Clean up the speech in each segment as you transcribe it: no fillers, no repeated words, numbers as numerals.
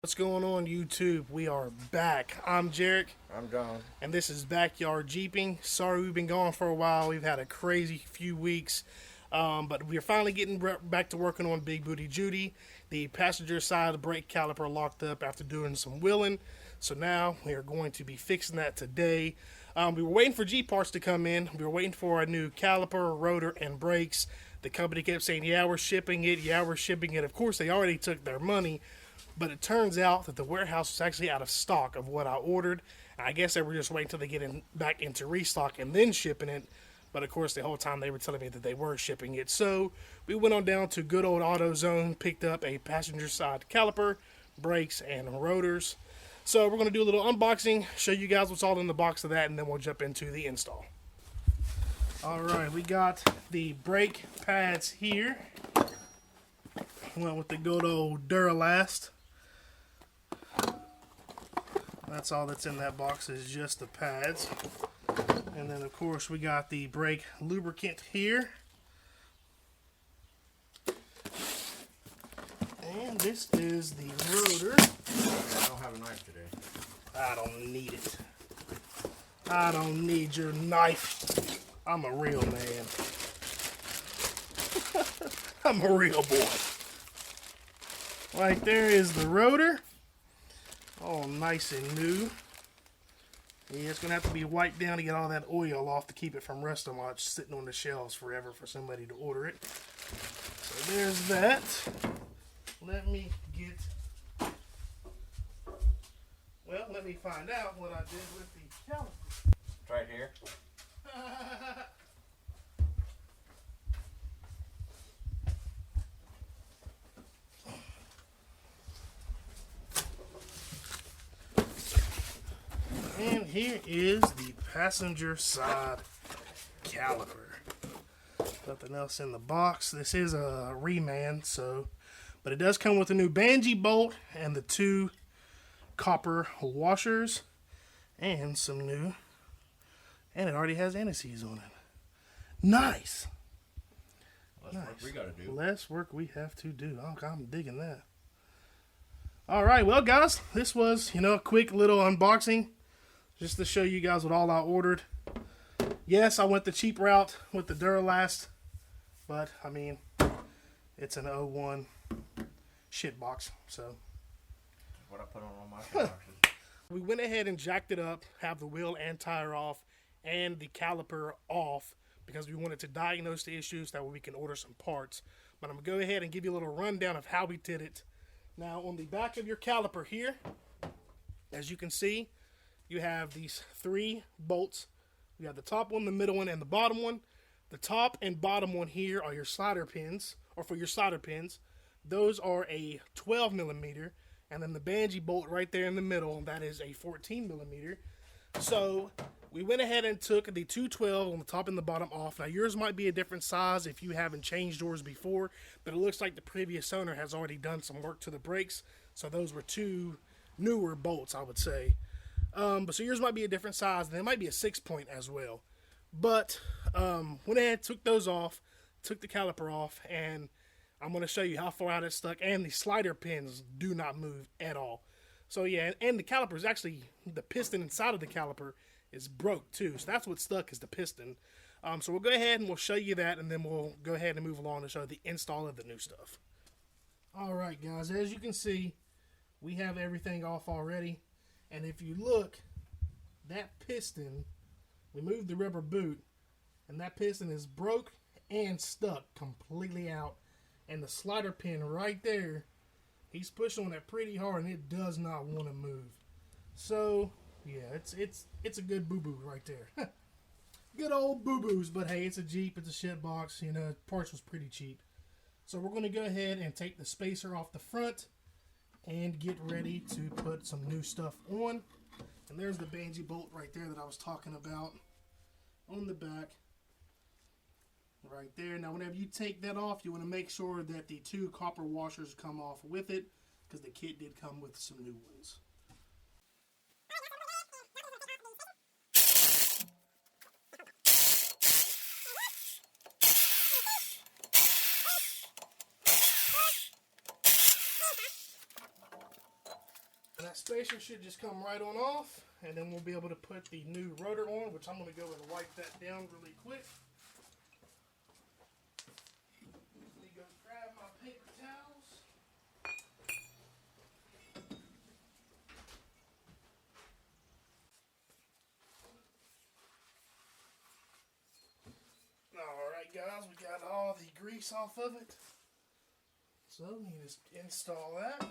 What's going on YouTube? We are back. I'm Jarek, I'm Don. and this is Backyard Jeeping. Sorry we've been gone for a while. We've had a crazy few weeks, but we're finally getting back to working on Big Booty Judy. The passenger side brake caliper locked up after doing some wheeling, so now we are going to be fixing that today. We were waiting for G parts to come in. We were waiting for a new caliper, rotor, and brakes. The company kept saying, yeah, we're shipping it. Yeah, we're shipping it. Of course, they already took their money. But it turns out that the warehouse was actually out of stock of what I ordered. I guess they were just waiting until they get back into restock and then shipping it. But of course, the whole time they were telling me that they were shipping it. So we went on down to good old AutoZone, picked up a passenger side caliper, brakes, and rotors. So we're going to do a little unboxing, show you guys what's all in the box of that, and then we'll jump into the install. Alright, we got the brake pads here. Went with the good old Duralast. That's all that's in that box is just the pads. And then of course we got the brake lubricant here. And this is the rotor. I don't have a knife today. I don't need it. I don't need your knife. I'm a real man. I'm a real boy. Right there is the rotor. All nice and new. Yeah, it's going to have to be wiped down to get all that oil off to keep it from rusting while it's sitting on the shelves forever for somebody to order it. So there's that. Let me find out what I did with the caliper. It's right here. And here is the passenger side caliper. Nothing else in the box. This is a reman, but it does come with a new BANJO bolt and the two copper washers and some new, and it already has anti-seize on it. Nice. Less work we gotta do. Less work we have to do. I'm digging that. All right, well, guys, this was, a quick little unboxing. Just to show you guys what all I ordered. Yes, I went the cheap route with the Duralast. But, I mean, it's an '01 shit box. So, What I put on all my boxes. We went ahead and jacked it up. Have the wheel and tire off. And the caliper off. Because we wanted to diagnose the issues. That way we can order some parts. But I'm going to go ahead and give you a little rundown of how we did it. Now, on the back of your caliper here. As you can see. You have these three bolts. You have the top one, the middle one, and the bottom one. The top and bottom one here are your slider pins, or for your solder pins. Those are a 12 millimeter, and then the BANJO bolt right there in the middle, that is a 14 millimeter. So we went ahead and took the 212 on the top and the bottom off. Now yours might be a different size if you haven't changed yours before, but it looks like the previous owner has already done some work to the brakes. So those were two newer bolts, I would say. But so yours might be a different size, and it might be a 6-point as well. But went ahead, took those off, took the caliper off, and I'm going to show you how far out it's stuck. And the slider pins do not move at all. So yeah, and the caliper is actually, the piston inside of the caliper is broke too. So that's what's stuck is the piston. So we'll go ahead and we'll show you that, and then we'll go ahead and move along to show the install of the new stuff. Alright guys, as you can see, we have everything off already. And if you look, that piston, we moved the rubber boot, and that piston is broke and stuck completely out. And the slider pin right there, he's pushing on that pretty hard, and it does not want to move. So, yeah, it's a good boo-boo right there. Good old boo-boos, but hey, it's a Jeep, it's a shit box, parts was pretty cheap. So we're going to go ahead and take the spacer off the front and get ready to put some new stuff on. And there's the BANJO bolt right there that I was talking about on the back. Right there. Now whenever you take that off, you want to make sure that the two copper washers come off with it, because the kit did come with some new ones. And that spacer should just come right on off, and then we'll be able to put the new rotor on, which I'm going to go and wipe that down really quick. Let me go grab my paper towels. Alright guys, we got all the grease off of it. So you just install that.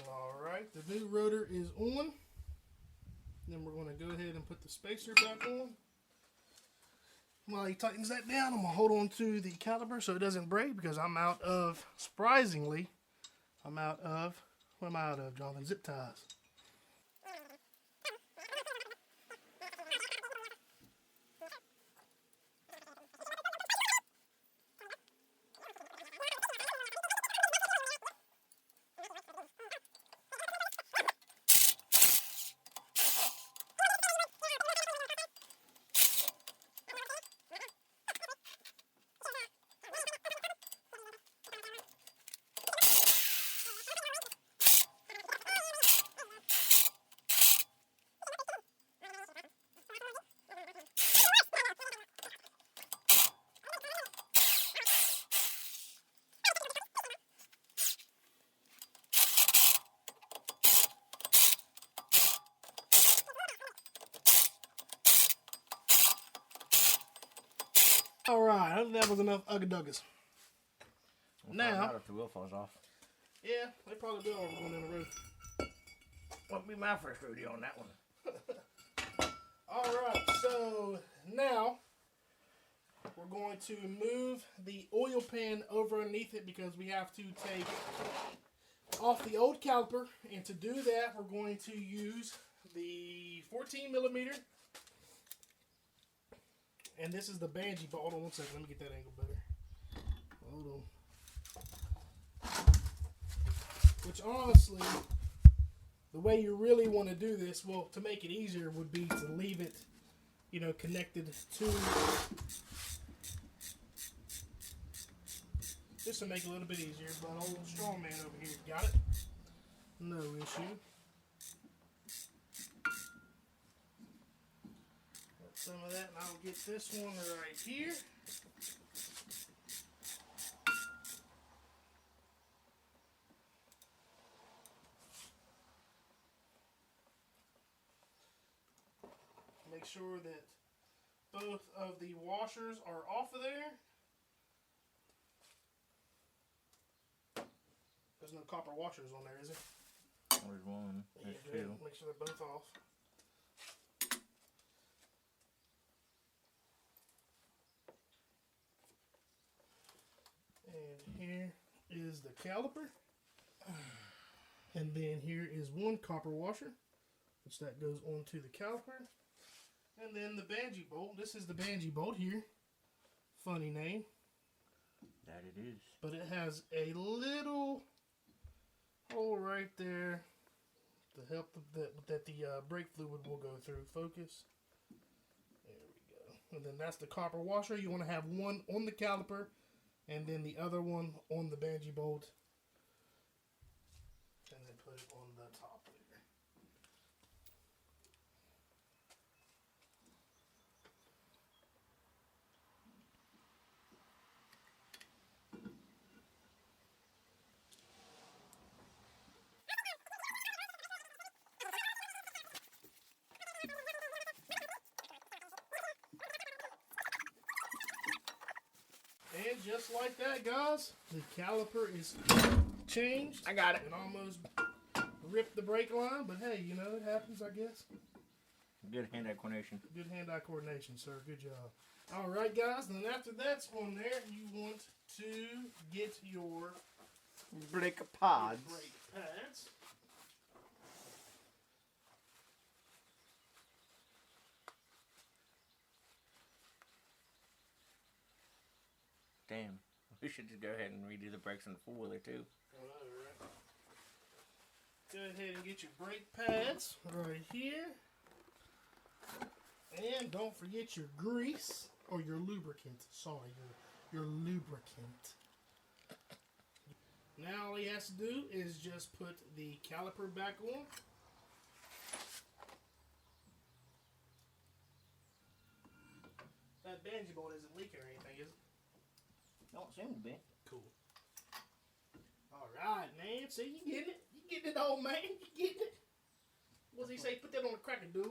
Alright, the new rotor is on. Then we're going to go ahead and put the spacer back on. While he tightens that down, I'm going to hold on to the caliper so it doesn't break, because I'm out of, surprisingly, what am I out of, Jonathan? Zip ties. Alright, I think that was enough UGGA. We'll Now, find out if the wheel falls off. yeah, they probably will over going in the roof. Won't be my first rodeo on that one. Alright, so now we're going to move the oil pan over underneath it, because we have to take off the old caliper. And to do that, we're going to use the 14 millimeter. And this is the BANJO bolt. Hold on one second. Let me get that angle better. Hold on. Which honestly, the way you really want to do this, well, to make it easier, would be to leave it, you know, connected to, just to make it a little bit easier. But old strong man over here got it. No issue. Some of that, and I'll get this one right here. Make sure that both of the washers are off of there. There's no copper washers on there, is there? There's one. There's Yeah, two. make sure they're both off. And here is the caliper. And then here is one copper washer, which that goes onto the caliper. And then the BANJO bolt. This is the BANJO bolt here. Funny name. That it is. But it has a little hole right there to help that the brake fluid will go through. Focus. There we go. And then that's the copper washer. You want to have one on the caliper, and then the other one on the BANJO bolt, and then put it on the top there. And just like that, guys, the caliper is changed. I got it. And almost ripped the brake line, but hey, you know, it happens, I guess. Good hand-eye coordination. Good hand-eye coordination, sir. Good job. All right, guys, and then after that's on there, you want to get your Brake pads. brake pads. Damn. We should just go ahead and redo the brakes on the four-wheeler, too. All right. Go ahead and get your brake pads right here. And don't forget your grease, or your lubricant. Sorry, your lubricant. Now all he has to do is just put the caliper back on. That BANJO bolt isn't leaking or anything, is it? Don't seem to be. Cool. Alright, man. See, you getting it? You getting it, old man? You getting it? What does he say? Put that on the cracker, dude.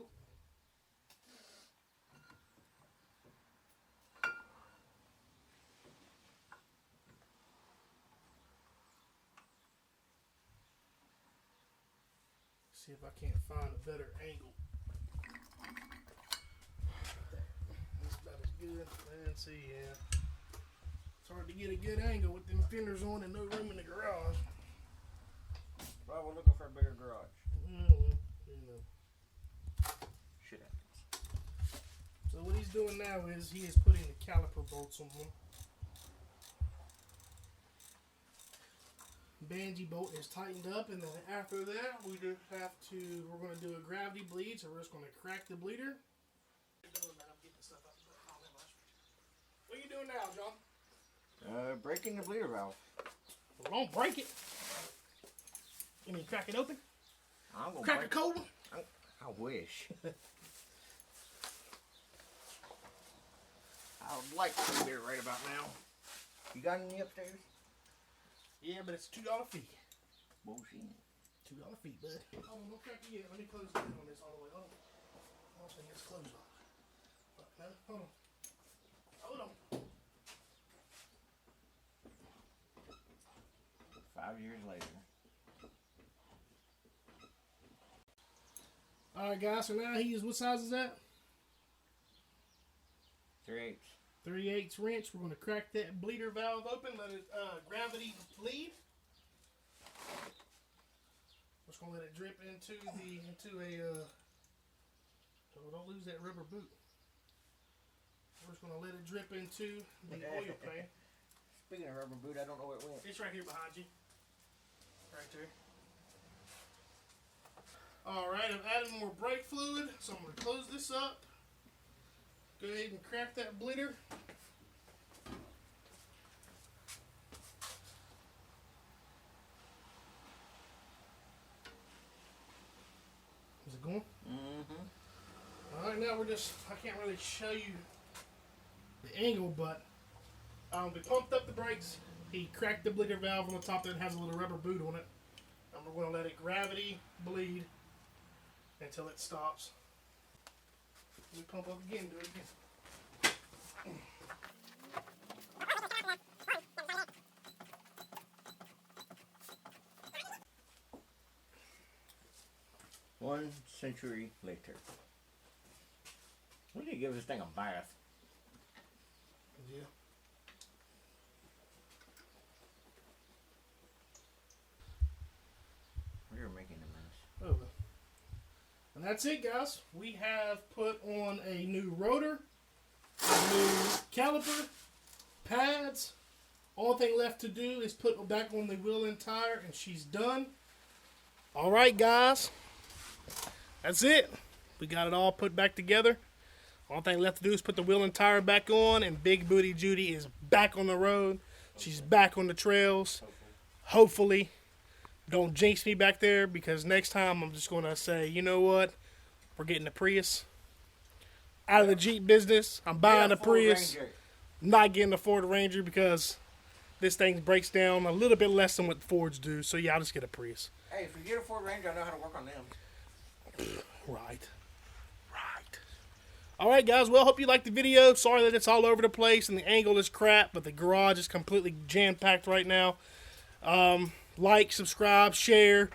See if I can't find a better angle. That's about as good. And see, yeah. It's hard to get a good angle with them fenders on and no room in the garage. Well, we're looking for a bigger garage. Shit happens. So what he's doing now is he is putting the caliper bolts on them. BANJO bolt is tightened up, and then after that we're going to do a gravity bleed, so we're just going to crack the bleeder. What are you doing now, John? Breaking the bleeder valve. Well, don't break it. You mean crack it open? I'm gonna crack a cold one? I wish. I would like to be here right about now. You got any upstairs? Yeah, but it's $2 fee. Bullshit. $2 fee, bud. Oh, don't crack it yet. Let me close the lid on this all the way. Hold on. I don't think it's closed off. No, hold on. Hold on. 5 years later. Alright, guys, so now what size is that? 3/8. 3/8 wrench. We're going to crack that bleeder valve open, let it gravity bleed. We're just going to let it drip into a, oh, don't lose that rubber boot. We're just going to let it drip into the oil pan. Speaking of rubber boot, I don't know where it went. It's right here behind you. Right there. Alright, I've added more brake fluid, so I'm going to close this up. Go ahead and crack that bleeder. Is it going? Mm-hmm. Alright, now I can't really show you the angle, but we pumped up the brakes. He cracked the bleeder valve on the top that has a little rubber boot on it. And we're going to let it gravity bleed until it stops. Let me pump up again, do it again. One century later. We need to give this thing a bath. Yeah. We're making a mess. Oh, and that's it, guys. We have put on a new rotor, a new caliper, pads. All thing left to do is put back on the wheel and tire, and she's done. All right, guys. That's it. We got it all put back together. All thing left to do is put the wheel and tire back on, and Big Booty Judy is back on the road. She's back on the trails. Hopefully. Don't jinx me back there, because next time I'm just going to say, you know what? We're getting a Prius. Out of the Jeep business. I'm buying a Prius. Not getting a Ford Ranger, because this thing breaks down a little bit less than what Fords do. So yeah, I'll just get a Prius. Hey, if you get a Ford Ranger, I know how to work on them. Right. Alright, guys. Well, hope you liked the video. Sorry that it's all over the place and the angle is crap, but the garage is completely jam-packed right now. Like, subscribe, share.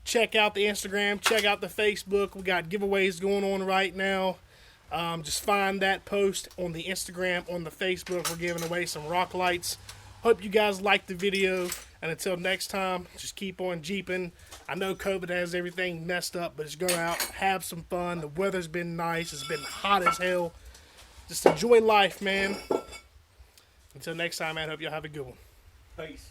Check out the Instagram. Check out the Facebook. We got giveaways going on right now. Just find that post on the Instagram, on the Facebook. We're giving away some rock lights. Hope you guys liked the video. And until next time, just keep on Jeeping. I know COVID has everything messed up, but just go out, have some fun. The weather's been nice. It's been hot as hell. Just enjoy life, man. Until next time, man, hope y'all have a good one. Peace.